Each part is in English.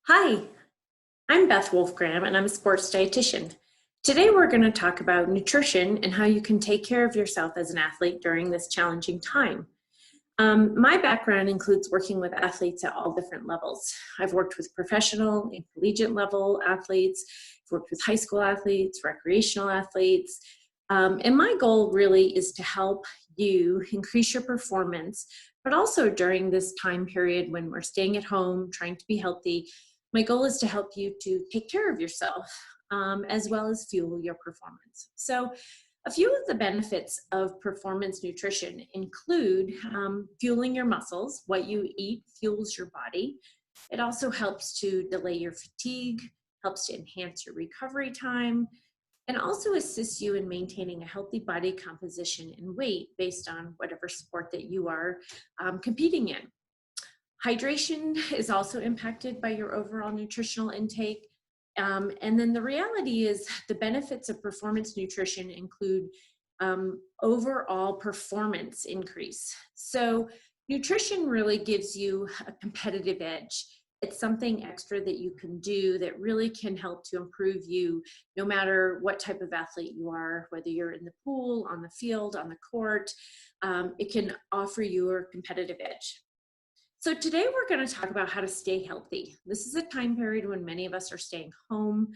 Hi, I'm Beth Wolfgram and I'm a sports dietitian. Today we're going to talk about nutrition and how you can take care of yourself as an athlete during this challenging time. My background includes working with athletes at all different levels. I've worked with professional and collegiate level athletes, I've worked with high school athletes, recreational athletes, and my goal really is to help you increase your performance, but also during this time period when we're staying at home, trying to be healthy. My goal is to help you to take care of yourself as well as fuel your performance. So, a few of the benefits of performance nutrition include fueling your muscles. What you eat fuels your body. It also helps to delay your fatigue, helps to enhance your recovery time, and also assists you in maintaining a healthy body composition and weight based on whatever sport that you are competing in. Hydration is also impacted by your overall nutritional intake. And then the reality is the benefits of performance nutrition include overall performance increase. So nutrition really gives you a competitive edge. It's something extra that you can do that really can help to improve you no matter what type of athlete you are, whether you're in the pool, on the field, on the court. It can offer you a competitive edge. So today we're going to talk about how to stay healthy. This is a time period when many of us are staying home.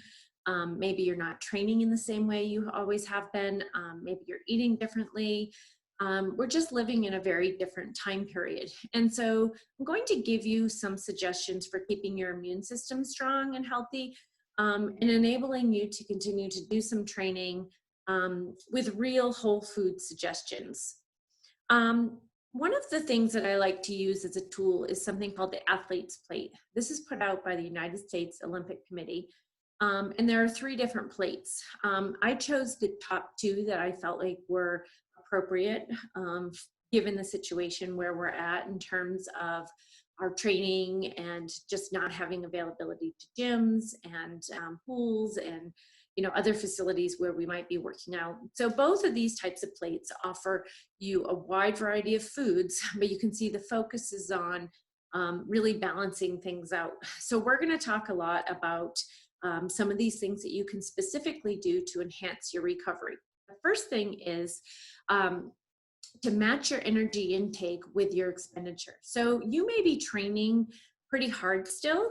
Maybe you're not training in the same way you always have been. Maybe you're eating differently. We're just living in a very different time period. And so I'm going to give you some suggestions for keeping your immune system strong and healthy, and enabling you to continue to do some training with real whole food suggestions. One of the things that I like to use as a tool is something called the Athlete's Plate. This is put out by the United States Olympic Committee, and there are 3 different plates. I chose the top 2 that I felt like were appropriate given the situation where we're at in terms of our training and just not having availability to gyms and pools and other facilities where we might be working out. So both of these types of plates offer you a wide variety of foods, but you can see the focus is on really balancing things out. So we're going to talk a lot about some of these things that you can specifically do to enhance your recovery. The first thing is to match your energy intake with your expenditure. So you may be training pretty hard still,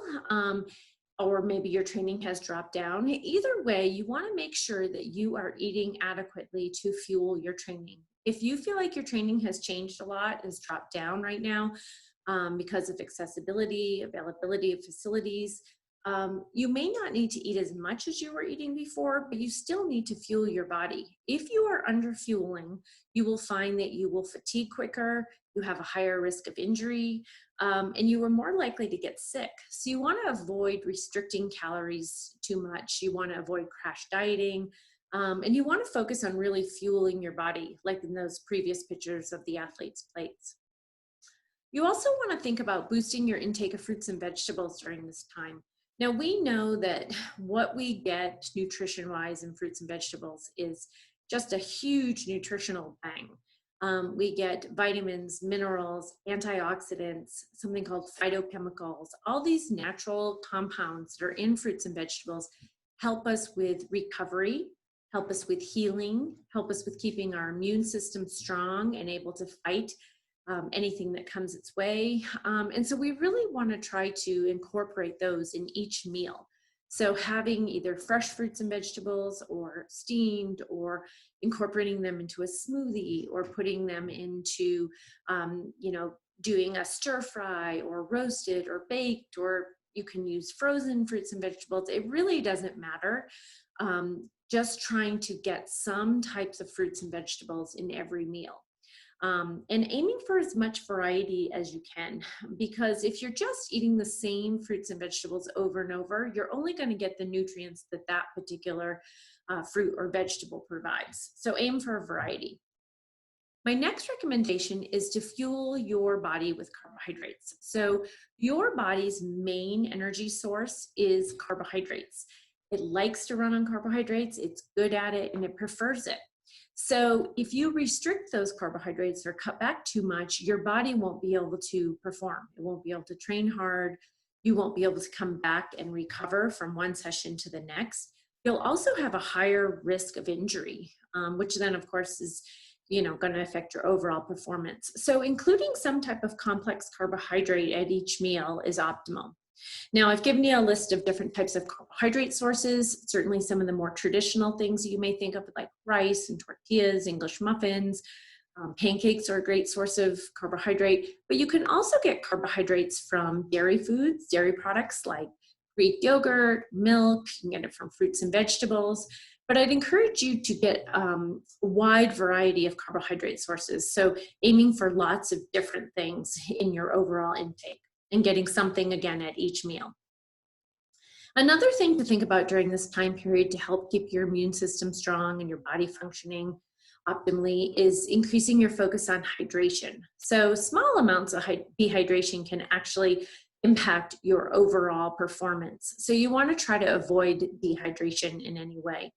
or maybe your training has dropped down. Either way, you want to make sure that you are eating adequately to fuel your training. If you feel like your training has changed a lot, has dropped down right now because of accessibility, availability of facilities, you may not need to eat as much as you were eating before, but you still need to fuel your body. If you are under fueling, you will find that you will fatigue quicker, you have a higher risk of injury, and you are more likely to get sick. So you want to avoid restricting calories too much. You want to avoid crash dieting, and you want to focus on really fueling your body, like in those previous pictures of the athlete's plates. You also want to think about boosting your intake of fruits and vegetables during this time. Now, we know that what we get nutrition-wise in fruits and vegetables is just a huge nutritional bang. We get vitamins, minerals, antioxidants, something called phytochemicals. All these natural compounds that are in fruits and vegetables help us with recovery, help us with healing, help us with keeping our immune system strong and able to fight anything that comes its way. And so we really want to try to incorporate those in each meal. So having either fresh fruits and vegetables or steamed, or incorporating them into a smoothie, or putting them into, doing a stir fry or roasted or baked, or you can use frozen fruits and vegetables. It really doesn't matter. Just trying to get some types of fruits and vegetables in every meal. And aiming for as much variety as you can, because if you're just eating the same fruits and vegetables over and over, you're only going to get the nutrients that that particular fruit or vegetable provides. So aim for a variety. My next recommendation is to fuel your body with carbohydrates. So your body's main energy source is carbohydrates. It likes to run on carbohydrates, it's good at it, and it prefers it. So if you restrict those carbohydrates or cut back too much, your body won't be able to perform. It won't be able to train hard. you won't be able to come back and recover from one session to the next. You'll also have a higher risk of injury, which then of course is going to affect your overall performance. So including some type of complex carbohydrate at each meal is optimal. Now, I've given you a list of different types of carbohydrate sources, certainly some of the more traditional things you may think of, like rice and tortillas, English muffins. Pancakes are a great source of carbohydrate, but you can also get carbohydrates from dairy foods, dairy products like Greek yogurt, milk. You can get it from fruits and vegetables. But I'd encourage you to get a wide variety of carbohydrate sources. So aiming for lots of different things in your overall intake and getting something again at each meal. Another thing to think about during this time period to help keep your immune system strong and your body functioning optimally is increasing your focus on hydration. So small amounts of dehydration can actually impact your overall performance. So you want to try to avoid dehydration in any way.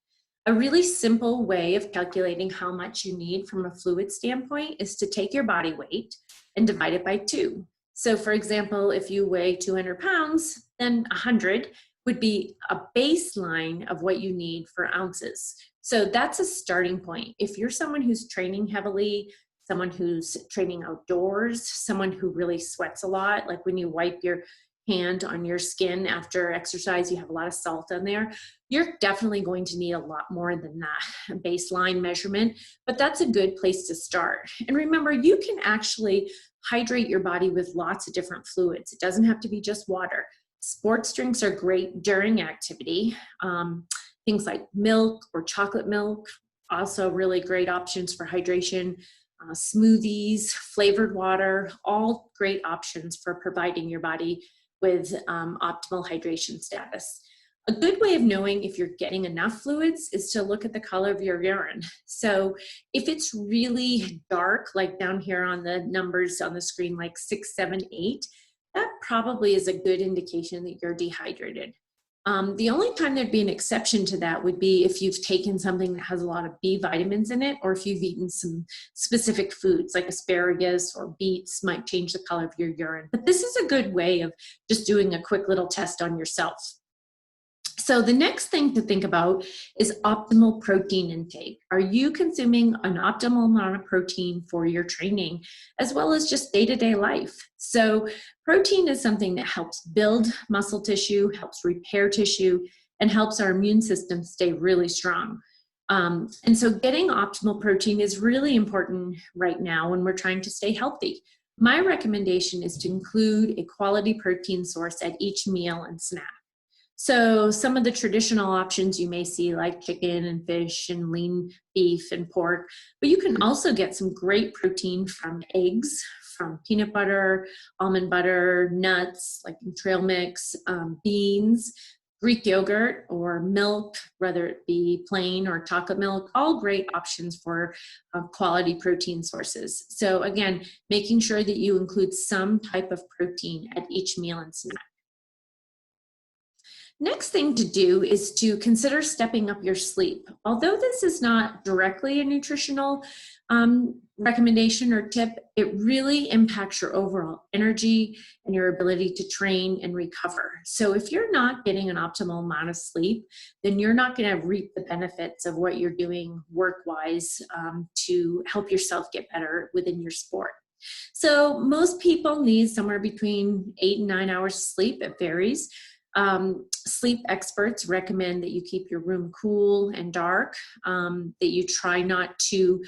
A really simple way of calculating how much you need from a fluid standpoint is to take your body weight and divide it by 2. So for example, if you weigh 200 pounds, then 100 would be a baseline of what you need for ounces. So that's a starting point. If you're someone who's training heavily, someone who's training outdoors, someone who really sweats a lot, like when you wipe your hand on your skin after exercise, you have a lot of salt on there, you're definitely going to need a lot more than that baseline measurement, but that's a good place to start. And remember, you can actually hydrate your body with lots of different fluids. It doesn't have to be just water. Sports drinks are great during activity. Things like milk or chocolate milk, also really great options for hydration. Smoothies, flavored water, all great options for providing your body with optimal hydration status. A good way of knowing if you're getting enough fluids is to look at the color of your urine. So if it's really dark, like down here on the numbers on the screen, like 6, 7, 8, that probably is a good indication that you're dehydrated. The only time there'd be an exception to that would be if you've taken something that has a lot of B vitamins in it, or if you've eaten some specific foods like asparagus or beets might change the color of your urine. But this is a good way of just doing a quick little test on yourself. So the next thing to think about is optimal protein intake. Are you consuming an optimal amount of protein for your training, as well as just day-to-day life? So protein is something that helps build muscle tissue, helps repair tissue, and helps our immune system stay really strong. And so getting optimal protein is really important right now when we're trying to stay healthy. My recommendation is to include a quality protein source at each meal and snack. So some of the traditional options you may see, like chicken and fish and lean beef and pork, but you can also get some great protein from eggs, from peanut butter, almond butter, nuts like trail mix, beans, Greek yogurt or milk, whether it be plain or chocolate milk, all great options for quality protein sources. So again, making sure that you include some type of protein at each meal and snack. Next thing to do is to consider stepping up your sleep. Although this is not directly a nutritional recommendation or tip, it really impacts your overall energy and your ability to train and recover. So if you're not getting an optimal amount of sleep, then you're not going to reap the benefits of what you're doing work-wise to help yourself get better within your sport. So most people need somewhere between 8 and 9 hours of sleep. It varies. Sleep experts recommend that you keep your room cool and dark, that you try not to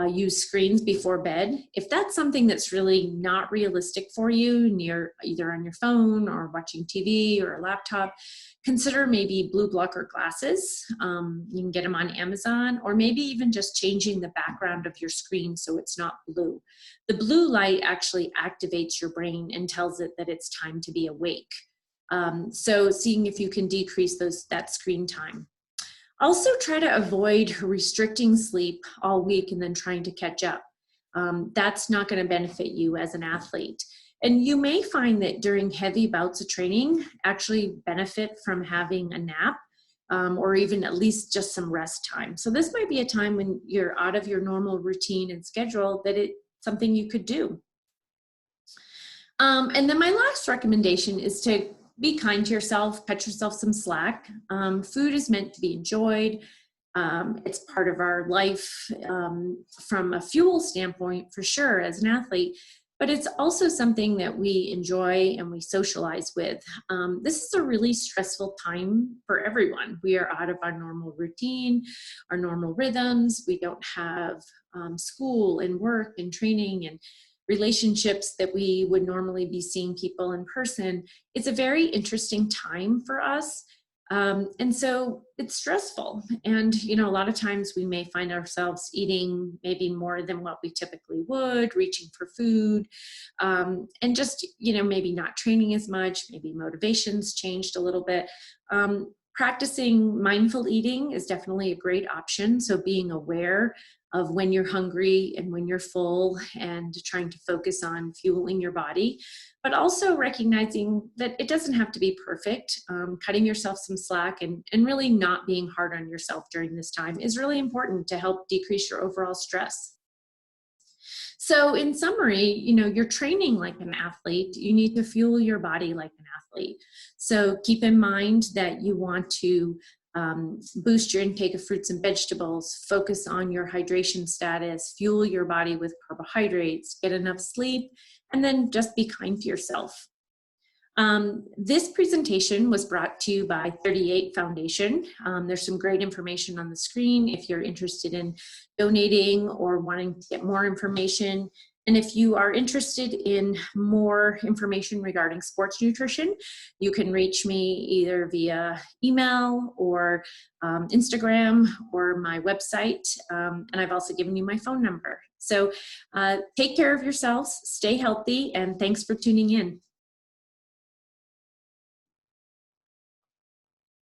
use screens before bed. If that's something that's really not realistic for you, and you're either on your phone or watching TV or a laptop, consider maybe blue blocker glasses. You can get them on Amazon, or maybe even just changing the background of your screen so it's not blue. The blue light actually activates your brain and tells it that it's time to be awake. So seeing if you can decrease that screen time. Also try to avoid restricting sleep all week and then trying to catch up. That's not going to benefit you as an athlete. And you may find that during heavy bouts of training, actually benefit from having a nap or even at least just some rest time. So this might be a time when you're out of your normal routine and schedule that it's something you could do. And then my last recommendation is to be kind to yourself, cut yourself some slack. Food is meant to be enjoyed. It's part of our life from a fuel standpoint, for sure, as an athlete, but it's also something that we enjoy and we socialize with. This is a really stressful time for everyone. We are out of our normal routine, our normal rhythms. We don't have school and work and training and relationships that we would normally be seeing people in person. It's a very interesting time for us. And so it's stressful. And, you know, a lot of times we may find ourselves eating maybe more than what we typically would, reaching for food, and just, you know, maybe not training as much, maybe motivation's changed a little bit. Practicing mindful eating is definitely a great option. So being aware of when you're hungry and when you're full and trying to focus on fueling your body, but also recognizing that it doesn't have to be perfect. Cutting yourself some slack and really not being hard on yourself during this time is really important to help decrease your overall stress. So in summary, you know, you're training like an athlete, you need to fuel your body like an athlete. So keep in mind that you want to boost your intake of fruits and vegetables, focus on your hydration status, fuel your body with carbohydrates, get enough sleep, and then just be kind to yourself. This presentation was brought to you by 38 Foundation. There's some great information on the screen if you're interested in donating or wanting to get more information. And if you are interested in more information regarding sports nutrition, you can reach me either via email or Instagram or my website. And I've also given you my phone number. So take care of yourselves, stay healthy, and thanks for tuning in.